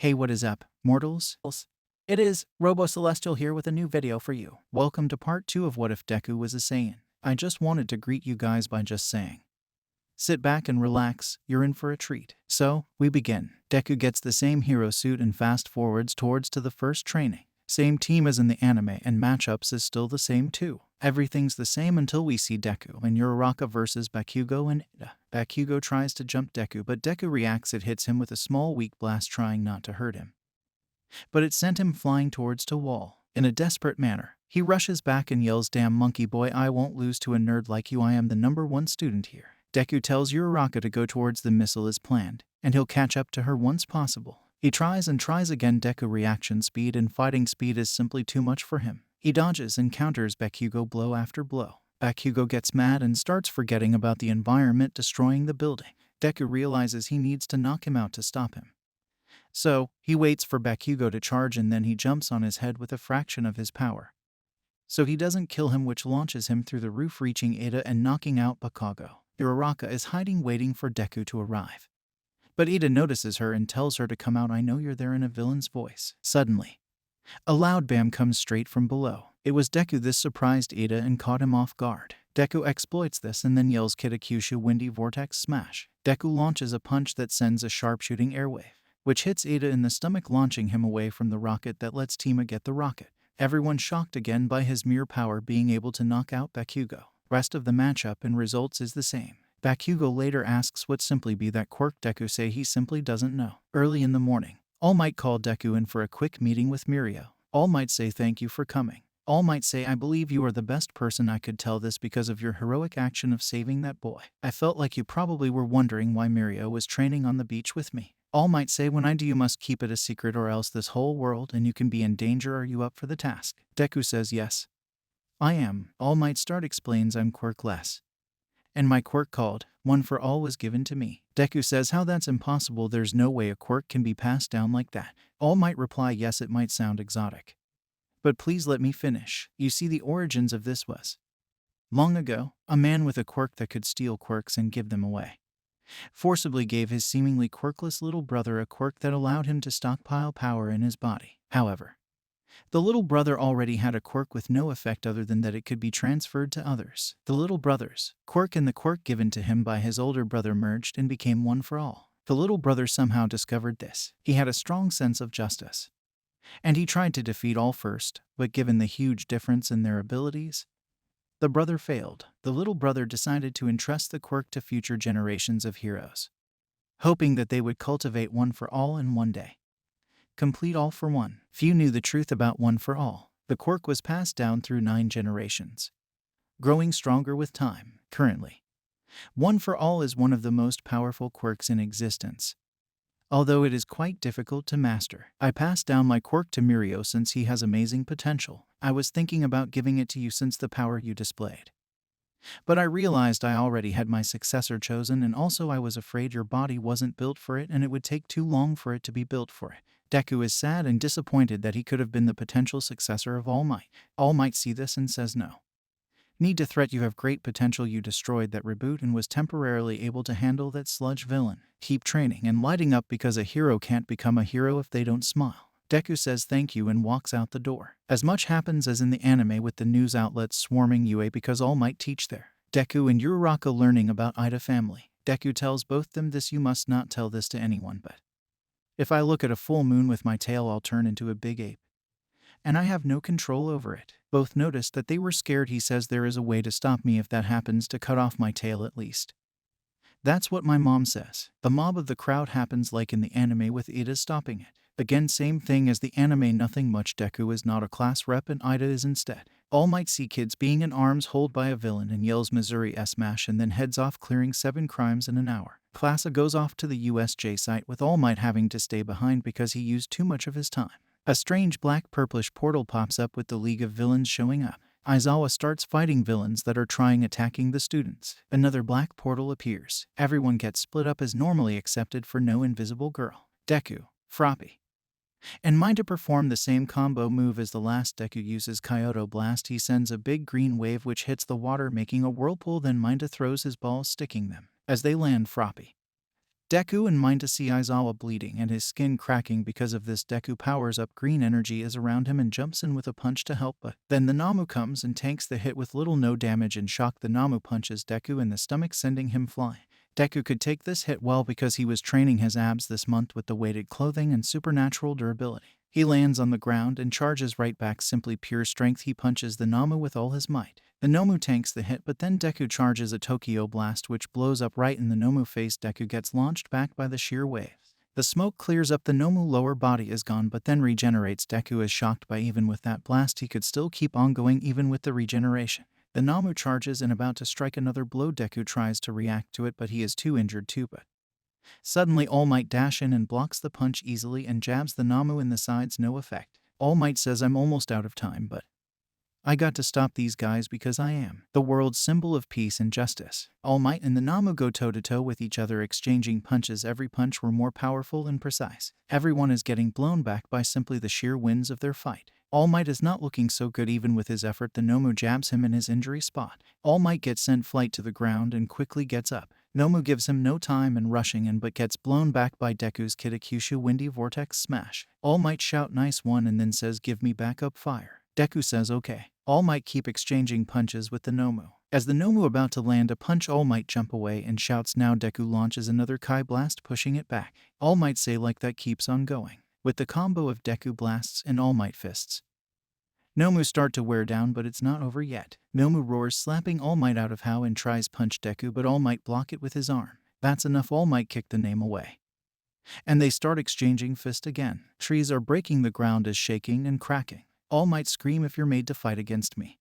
Hey, what is up, mortals? It is Robo Celestial here with a new video for you. Welcome to part 2 of What If Deku Was a Saiyan. I just wanted to greet you guys by just saying, sit back and relax, you're in for a treat. So, we begin. Deku gets the same hero suit and fast forwards towards to the first training. Same team as in the anime and matchups is still the same too. Everything's the same until we see Deku and Uraraka versus Bakugo and Ida. Bakugo tries to jump Deku, but Deku reacts. It hits him with a small weak blast trying not to hurt him. But it sent him flying towards a wall. In a desperate manner, he rushes back and yells, "Damn monkey boy, I won't lose to a nerd like you. I am the #1 student here." Deku tells Uraraka to go towards the missile as planned, and he'll catch up to her once possible. He tries and tries again. Deku reaction speed and fighting speed is simply too much for him. He dodges and counters Bakugo blow after blow. Bakugo gets mad and starts forgetting about the environment, destroying the building. Deku realizes he needs to knock him out to stop him. So, he waits for Bakugo to charge and then he jumps on his head with a fraction of his power. So he doesn't kill him, which launches him through the roof, reaching Ida and knocking out Bakugo. Uraraka is hiding waiting for Deku to arrive. But Ida notices her and tells her to come out. "I know you're there," in a villain's voice. Suddenly, a loud bam comes straight from below. It was Deku. This surprised Ida and caught him off guard. Deku exploits this and then yells Kitakyushu Windy Vortex Smash. Deku launches a punch that sends a sharpshooting airwave, which hits Ida in the stomach, launching him away from the rocket that lets Tima get the rocket. Everyone shocked again by his mere power being able to knock out Bakugo. Rest of the matchup and results is the same. Bakugo later asks what simply be that quirk. Deku say he simply doesn't know. Early in the morning, All Might call Deku in for a quick meeting with Mirio. All Might say thank you for coming. All Might say, "I believe you are the best person I could tell this because of your heroic action of saving that boy. I felt like you probably were wondering why Mirio was training on the beach with me." All Might say, "When I do, you must keep it a secret or else this whole world and you can be in danger. Are you up for the task?" Deku says yes, I am. All Might start explains, "I'm quirkless, and my quirk called One for All was given to me." Deku says, "How? That's impossible. There's no way a quirk can be passed down like that." All Might reply, "Yes, it might sound exotic, but please let me finish. You see, the origins of this was long ago. A man with a quirk that could steal quirks and give them away forcibly gave his seemingly quirkless little brother a quirk that allowed him to stockpile power in his body. However, the little brother already had a quirk with no effect other than that it could be transferred to others. The little brother's quirk and the quirk given to him by his older brother merged and became one for all. The little brother somehow discovered this. He had a strong sense of justice, and he tried to defeat all first, but given the huge difference in their abilities, the brother failed. The little brother decided to entrust the quirk to future generations of heroes, hoping that they would cultivate One for All and one day complete All for One. Few knew the truth about One for All. The quirk was passed down through 9 generations, growing stronger with time. Currently, One for All is one of the most powerful quirks in existence, although it is quite difficult to master. I passed down my quirk to Mirio since he has amazing potential. I was thinking about giving it to you since the power you displayed, but I realized I already had my successor chosen, and also I was afraid your body wasn't built for it and it would take too long for it to be built for it." Deku is sad and disappointed that he could have been the potential successor of All Might. All Might see this and says, "No need to threat. You have great potential. You destroyed that reboot and was temporarily able to handle that sludge villain. Keep training and lighting up because a hero can't become a hero if they don't smile." Deku says thank you and walks out the door. As much happens as in the anime with the news outlets swarming UA because All Might teach there. Deku and Uraraka learning about Ida family. Deku tells both them this, "You must not tell this to anyone, but if I look at a full moon with my tail, I'll turn into a big ape, and I have no control over it." Both noticed that they were scared. He says, "There is a way to stop me if that happens, to cut off my tail at least. That's what my mom says." The mob of the crowd happens like in the anime with Ida stopping it. Again, same thing as the anime, nothing much. Deku is not a class rep and Ida is instead. All Might see kids being in arms hold by a villain and yells Missouri S-Mash and then heads off, clearing 7 crimes in an hour. Classa goes off to the USJ site with All Might having to stay behind because he used too much of his time. A strange black-purplish portal pops up with the League of Villains showing up. Aizawa starts fighting villains that are attacking the students. Another black portal appears. Everyone gets split up as normally accepted for no invisible girl. Deku, Froppy, and Mind to perform the same combo move as the last. Deku uses Kyoto Blast. He sends a big green wave which hits the water making a whirlpool, then Minda throws his balls, sticking them. As they land, Froppy Deku and Mind to see Aizawa bleeding and his skin cracking because of this. Deku powers up green energy is around him and jumps in with a punch to help, but then the Namu comes and tanks the hit with little no damage and shock. The Namu punches Deku in the stomach, sending him flying. Deku could take this hit well because he was training his abs this month with the weighted clothing and supernatural durability. He lands on the ground and charges right back, simply pure strength. He punches the Namu with all his might. The Nomu tanks the hit, but then Deku charges a Tokyo Blast which blows up right in the Nomu face. Deku gets launched back by the sheer waves. The smoke clears up, the Nomu lower body is gone but then regenerates. Deku is shocked by even with that blast he could still keep on going even with the regeneration. The Namu charges and about to strike another blow. Deku tries to react to it but he is too injured to, but suddenly All Might dash in and blocks the punch easily and jabs the Namu in the sides, no effect. All Might says, I'm almost out of time, but I got to stop these guys because I am the world's symbol of peace and justice. All Might and the Namu go toe-to-toe with each other, exchanging punches. Every punch were more powerful and precise. Everyone is getting blown back by simply the sheer winds of their fight. All Might is not looking so good even with his effort. The Nomu jabs him in his injury spot. All Might gets sent flight to the ground and quickly gets up. Nomu gives him no time and rushing in but gets blown back by Deku's Kitakyushu Windy Vortex Smash. All Might shout nice one and then says give me backup fire. Deku says okay. All Might keep exchanging punches with the Nomu. As the Nomu about to land a punch, All Might jump away and shouts now. Deku launches another Kai Blast pushing it back. All Might say like that keeps on going. With the combo of Deku blasts and All Might fists, Nomu start to wear down but it's not over yet. Nomu roars slapping All Might out of how and tries punch Deku but All Might block it with his arm. That's enough. All Might kick the name away. And they start exchanging fist again. Trees are breaking, the ground is shaking and cracking. All Might scream if you're made to fight against me.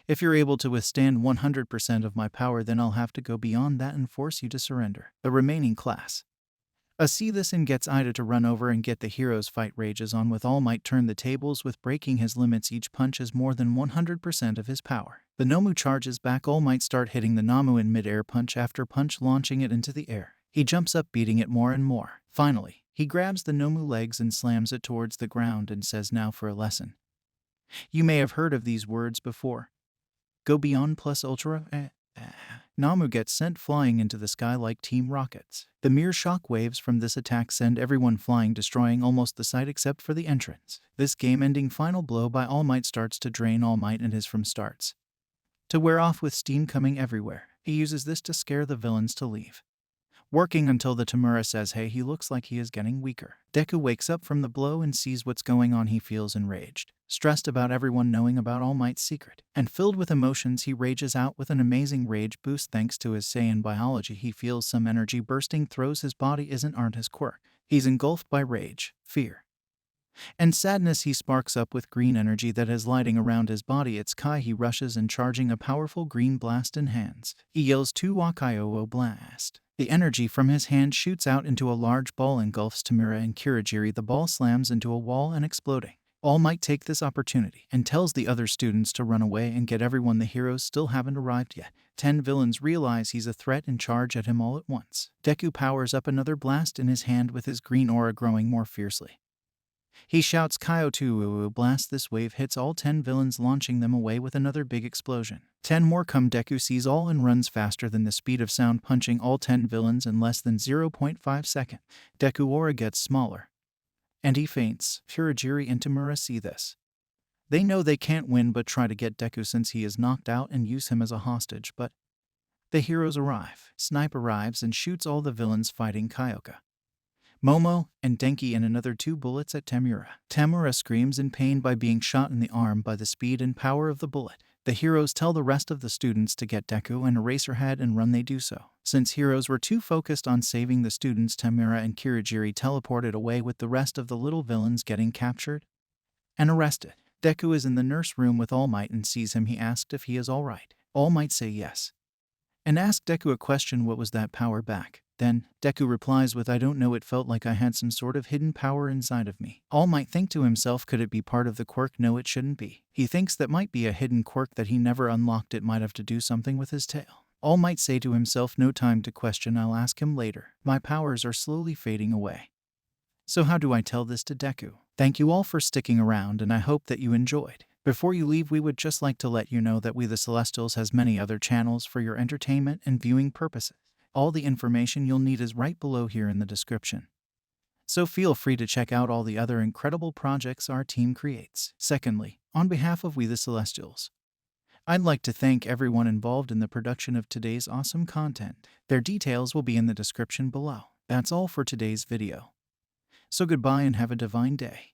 If you're able to withstand 100% of my power then I'll have to go beyond that and force you to surrender. The remaining class see this and gets Ida to run over and get the heroes. Fight rages on with All Might turn the tables with breaking his limits. Each punch is more than 100% of his power. The Nomu charges back. All Might start hitting the Namu in mid-air, punch after punch, launching it into the air. He jumps up, beating it more and more. Finally, he grabs the Nomu legs and slams it towards the ground and says now for a lesson. You may have heard of these words before. Go beyond plus ultra. Namu gets sent flying into the sky like team rockets. The mere shock waves from this attack send everyone flying, destroying almost the site except for the entrance. This game-ending final blow by All Might starts to drain All Might and his form starts to wear off with steam coming everywhere. He uses this to scare the villains to leave, working until the Tamura says hey, he looks like he is getting weaker. Deku wakes up from the blow and sees what's going on. He feels enraged, stressed about everyone knowing about All Might's secret, and filled with emotions he rages out with an amazing rage boost. Thanks to his Saiyan biology he feels some energy bursting through his body. Aren't his quirk. He's engulfed by rage, fear, and sadness. He sparks up with green energy that is lighting around his body. It's Kai. He rushes and charging a powerful green blast in hands. He yells to Wakaio blast. The energy from his hand shoots out into a large ball, engulfs Tamura and Kirigiri. The ball slams into a wall and exploding. All Might take this opportunity and tells the other students to run away and get everyone. The heroes still haven't arrived yet. 10 villains realize he's a threat and charge at him all at once. Deku powers up another blast in his hand with his green aura growing more fiercely. He shouts Kaio to blast. This wave hits all 10 villains, launching them away with another big explosion. 10 more come. Deku sees all and runs faster than the speed of sound, punching all 10 villains in less than 0.5 seconds. Deku aura gets smaller, and he faints. Kirigiri and Tamura see this. They know they can't win but try to get Deku since he is knocked out and use him as a hostage, but the heroes arrive. Snipe arrives and shoots all the villains, fighting Kyoka, Momo, and Denki, and another 2 bullets at Tamura. Tamura screams in pain by being shot in the arm by the speed and power of the bullet. The heroes tell the rest of the students to get Deku and Eraserhead and run. They do so. Since heroes were too focused on saving the students, Tamura and Kirigiri teleported away with the rest of the little villains getting captured and arrested. Deku is in the nurse room with All Might and sees him. He asked if he is alright. All Might say yes, and ask Deku a question: what was that power back then? Deku replies with I don't know, it felt like I had some sort of hidden power inside of me. All Might think to himself, could it be part of the quirk? No, it shouldn't be. He thinks that might be a hidden quirk that he never unlocked. It might have to do something with his tail. All Might say to himself, no time to question, I'll ask him later. My powers are slowly fading away. So how do I tell this to Deku? Thank you all for sticking around and I hope that you enjoyed. Before you leave, we would just like to let you know that We The Celestials has many other channels for your entertainment and viewing purposes. All the information you'll need is right below here in the description. So feel free to check out all the other incredible projects our team creates. Secondly, on behalf of We the Celestials, I'd like to thank everyone involved in the production of today's awesome content. Their details will be in the description below. That's all for today's video. So goodbye and have a divine day.